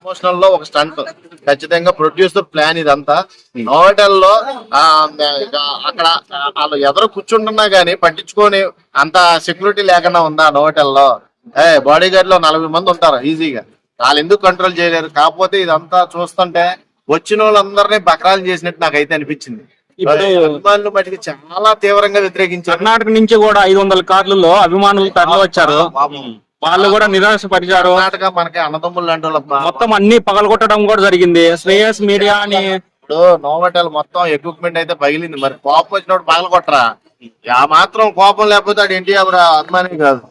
Promotional లో ఒక stunt ఖచ్చితంగా ప్రొడ్యూసర్ ప్లాన్ ఇదంతా. నోవటెల్లో అక్కడ వాళ్ళు ఎదురు కూర్చుంటున్నా గానీ పట్టించుకొని అంత సెక్యూరిటీ లేకుండా ఉందా నోవటెల్లో? బాడీ గార్డ్ లో 40 మంది ఉంటారు ఈజీగా, వాళ్ళు ఎందుకు కంట్రోల్ చేయలేరు? కాకపోతే ఇదంతా చూస్తుంటే వచ్చిన వాళ్ళందరినీ బకరాలు చేసినట్టు నాకైతే అనిపించింది. అభిమానులు మటుకు చాలా తీవ్రంగా వ్యతిరేకించారు. కర్ణాటక నుంచి కూడా 500 కార్లలో అభిమానులు తరలి వచ్చారు, వాళ్ళు కూడా నిరాశపరిచారు. కర్ణాటక మనకి అన్నదమ్ములు లాంటి వాళ్ళు మొత్తం అన్ని పగలగొట్టడం కూడా జరిగింది. శ్రేయస్ మీడియా అని ఇప్పుడు నోవటెల్ మొత్తం ఎక్విప్మెంట్ అయితే పగిలింది, మరి కోపం వచ్చినప్పుడు పగలగొట్టరా? ఆ మాత్రం కోపం లేకపోతే అది ఎన్టీఆర్ అభిమాని కాదు.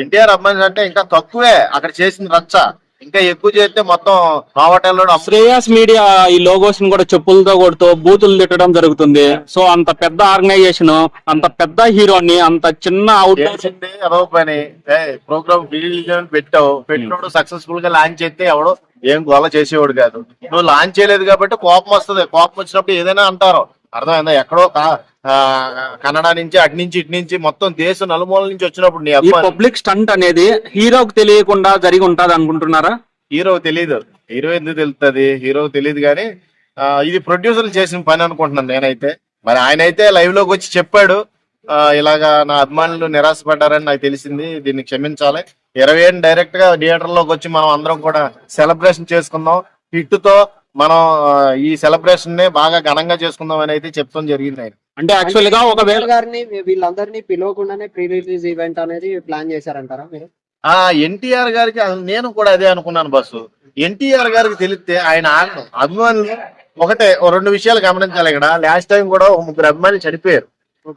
ఎన్టీఆర్ అభిమాని అంటే ఇంకా తక్కువే అక్కడ చేసిన రచ్చ, ఇంకా ఎక్కువ చేస్తే మొత్తం నోవటెల్ లో శ్రేయస్ మీడియా ఈ లోగోస్ ని కూడా చెప్పులతో కొడుతూ బూతులు తిట్టడం జరుగుతుంది. సో అంత పెద్ద ఆర్గనైజేషన్, అంత పెద్ద హీరోని అంత చిన్న అవుట్ పని ప్రోగ్రామ్ పెట్టినప్పుడు సక్సెస్ఫుల్ గా లాంచ్ చేస్తే ఎవడు ఏం గోల చేసేవాడు కాదు. నువ్వు లాంచ్ చేయలేదు కాబట్టి కోపం వస్తుంది. కోపం వచ్చినప్పుడు ఏదైనా అంటారు, అర్థమైందా? ఎక్కడో కన్నడ నుంచి అటు నుంచి ఇటు నుంచి మొత్తం దేశం నలుమూల నుంచి వచ్చినప్పుడు నీ పబ్లిక్ స్టంట్ అనేది హీరోకి తెలియకుండా జరిగి ఉంటది అనుకుంటున్నారా? హీరోకి తెలియదు, హీరో ఎందుకు తెలుస్తుంది? హీరోకి తెలియదు కానీ ఇది ప్రొడ్యూసర్లు చేసిన పని అనుకుంటున్నాను నేనైతే. మరి ఆయన అయితే లైవ్ లోకి వచ్చి చెప్పాడు, ఇలాగా నా అభిమానులు నిరాశపడ్డారని నాకు తెలిసింది, దీన్ని క్షమించాలి. 27 డైరెక్ట్ గా థియేటర్ లోకి వచ్చి మనం అందరం కూడా సెలబ్రేషన్ చేసుకుందాం, హిట్ తో మనం ఈ సెలబ్రేషన్ ని బాగా ఘనంగా చేసుకుందాం అని అయితే చెప్తాం జరిగింది ఆయన. అంటే యాక్చువల్ గా ఒకవేళ గారిని వీళ్ళందరినీ పిలవకుండానే ప్రీ రిలీజ్ ఈవెంట్ అనేది ప్లాన్ చేశారంటారా మీరు? ఎన్టీఆర్ గారికి నేను కూడా అదే అనుకున్నాను బస్సు. ఎన్టీఆర్ గారికి తెలిస్తే ఆయన అభిమానులు ఒకటే 2 విషయాలు గమనించాలి ఇక్కడ. లాస్ట్ టైం కూడా 3 అభిమానులు చనిపోయారు,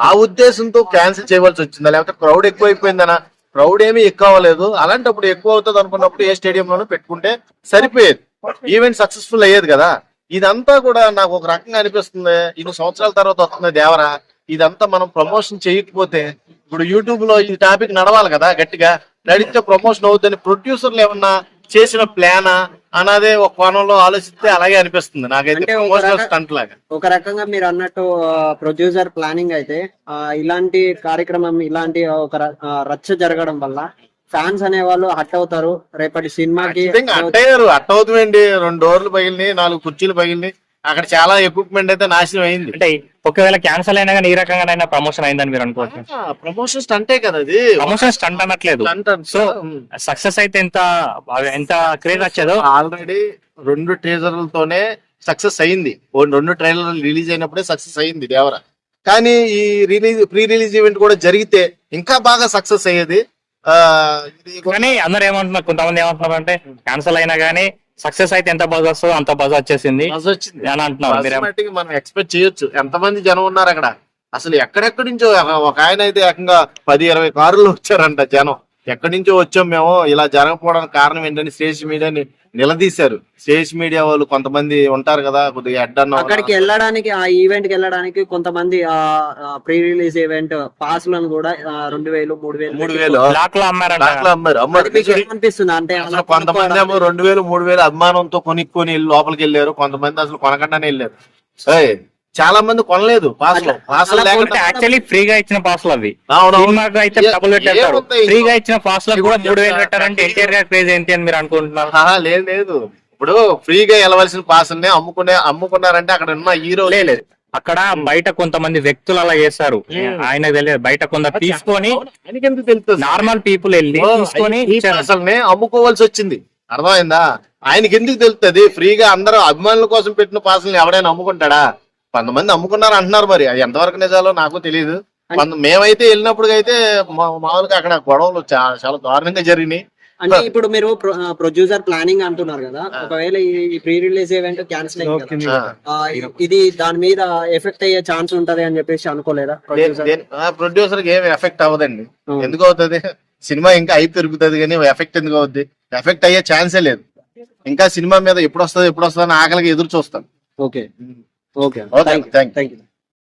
ఆ ఉద్దేశంతో క్యాన్సిల్ చేయవలసి వచ్చిందా లేకపోతే క్రౌడ్ ఎక్కువ అయిపోయిందనా? క్రౌడ్ ఏమీ ఎక్కువ అవ్వలేదు. అలాంటప్పుడు ఎక్కువ అవుతుంది అనుకున్నప్పుడు ఏ స్టేడియంలోనూ పెట్టుకుంటే సరిపోయేది, ఈవెంట్ సక్సెస్ఫుల్ అయ్యేది కదా. ఇదంతా కూడా నాకు ఒక రకంగా అనిపిస్తుంది, 2 సంవత్సరాల తర్వాత వస్తుంది దేవరా. ఇదంతా మనం ప్రమోషన్ చేయకపోతే ఇప్పుడు యూట్యూబ్ లో ఈ టాపిక్ నడవాలి కదా, గట్టిగా నడిస్తే ప్రమోషన్ అవుతుంది. ప్రొడ్యూసర్లు ఏమన్నా చేసిన ప్లానా అన్నదే ఒక కోణంలో ఆలోచిస్తే అలాగే అనిపిస్తుంది నాకైతే. స్టంట్ లాగా ఒక రకంగా మీరు అన్నట్టు ప్రొడ్యూసర్ ప్లానింగ్ అయితే ఇలాంటి కార్యక్రమం, ఇలాంటి ఒక రచ్చ జరగడం వల్ల ఫ్యాన్స్ అనే వాళ్ళు హట్ అవుతారు. రేపటి సినిమాకి హట్ అవుతుందండి. 2 డోర్లు పగిలినాయి, 4 కుర్చీలు పగిలినాయి, అక్కడ చాలా ఎక్విప్మెంట్ అయితే నాశనం అయింది. అంటే ఒకవేళ క్యాన్సల్ అయినా కానీ ఈ రకంగా ప్రమోషన్ అయిందని మీరు అనుకోవచ్చు? ప్రమోషన్ స్టంటే కదా అది, ప్రమోషన్ స్టంట్ అనట్లేదు. సో సక్సెస్ అయితే ఎంత క్రేజ్ వచ్చేదో. ఆల్రెడీ 2 ట్రేజర్లతోనే సక్సెస్ అయింది, 2 ట్రైలర్లు రిలీజ్ అయినప్పుడే సక్సెస్ అయింది దేవరా. కానీ ఈ ప్రీ రిలీజ్ ఈవెంట్ కూడా జరిగితే ఇంకా బాగా సక్సెస్ అయ్యేది. కానీ అందరు ఏమంటున్నారు, కొంతమంది ఏమంటున్నారు అంటే క్యాన్సల్ అయినా కానీ సక్సెస్ అయితే ఎంత బజ్ వస్తుందో అంత బజ్ వచ్చేసింది అని అంటున్నారు. మనం ఎక్స్పెక్ట్ చేయొచ్చు. ఎంతమంది జనం ఉన్నారు అక్కడ, అసలు ఎక్కడెక్కడి నుంచో. ఒక ఆయన అయితే ఏకంగా 10-20 కార్లు వచ్చారంట జనం. ఎక్కడి నుంచో వచ్చాం మేము, ఇలా జరగకపోవడానికి కారణం ఏంటని స్టేజ్ మీడియాని నిలదీశారు. స్టేజ్ మీడియా వాళ్ళు కొంతమంది ఉంటారు కదా, కొద్దిగా హెడ్ అన్న అక్కడికి వెళ్ళడానికి, ఆ ఈవెంట్ కి వెళ్ళడానికి కొంతమంది ప్రీ రిలీజ్ ఈవెంట్ పాస్ లను కూడా 2000, 3000 బ్లాక్ లో అమ్మారు. అనిపిస్తుంది అంటే కొంతమంది ఏమో 2000, 3000 అభిమానంతో కొనుక్కొని లోపలికి వెళ్ళారు, కొంతమంది అసలు కొనకుండానే వెళ్ళారు. చాలా మంది కొనలేదు పాస్లు. యాక్చువల్లీ ఫ్రీగా ఇచ్చిన పాస్లు అవి. సినిమాకి అయితే డబ్బులు పెట్టారు, ఫ్రీగా ఇచ్చిన పాస్లకు కూడా 3000 పెట్టారంటే ఎన్టీఆర్ గారి క్రేజ్ ఏంటి అని మీరు అనుకుంటున్నారు? లేదు, ఇప్పుడు ఫ్రీగా వెళ్ళవలసిన పాసుల్ని అమ్ముకున్నారంటే అక్కడ ఉన్న హీరో లేదు. అక్కడ బయట కొంతమంది వ్యక్తులు అలా చేశారు, ఆయన తెలియదు. బయట కొంత తీసుకొని నార్మల్ పీపుల్ వెళ్ళి తీసుకొని అసలు అమ్ముకోవాల్సి వచ్చింది, అర్థమైందా? ఆయనకి ఎందుకు తెలుస్తుంది? ఫ్రీగా అందరూ అభిమానుల కోసం పెట్టిన పాసుల్ని ఎవడైనా అమ్ముకుంటాడా? కొంతమంది అమ్ముకున్నారు అంటున్నారు, మరి అది ఎంతవరకు నిజాలో నాకు తెలియదు. మేమైతే వెళ్ళినప్పుడు అయితే మామూలుగా అక్కడ గొడవలు చాలా దారుణంగా జరిగినాయి. అంటే ఇప్పుడు మీరు ప్రొడ్యూసర్ ప్లానింగ్ అంటున్నారు కదా, ఒకవేళ ఈ ప్రీ రిలీజ్ ఈవెంట్ క్యాన్సిల్ ఇది దాని మీద ఎఫెక్ట్ అయ్యే ఛాన్స్ ఉంటది అని చెప్పేసి అనుకోలేదా? ప్రొడ్యూసర్ కి ఏమి ఎఫెక్ట్ అవ్వదండి. ఎందుకు అవుతుంది? సినిమా ఇంకా హైప్ పెరుగుతుంది కానీ ఎఫెక్ట్ ఎందుకు అవుద్ది? ఎఫెక్ట్ అయ్యే ఛాన్సే లేదు. ఇంకా సినిమా మీద ఎప్పుడు వస్తుంది అని ఆకలిగా ఎదురు చూస్తాను. Okay, thank you.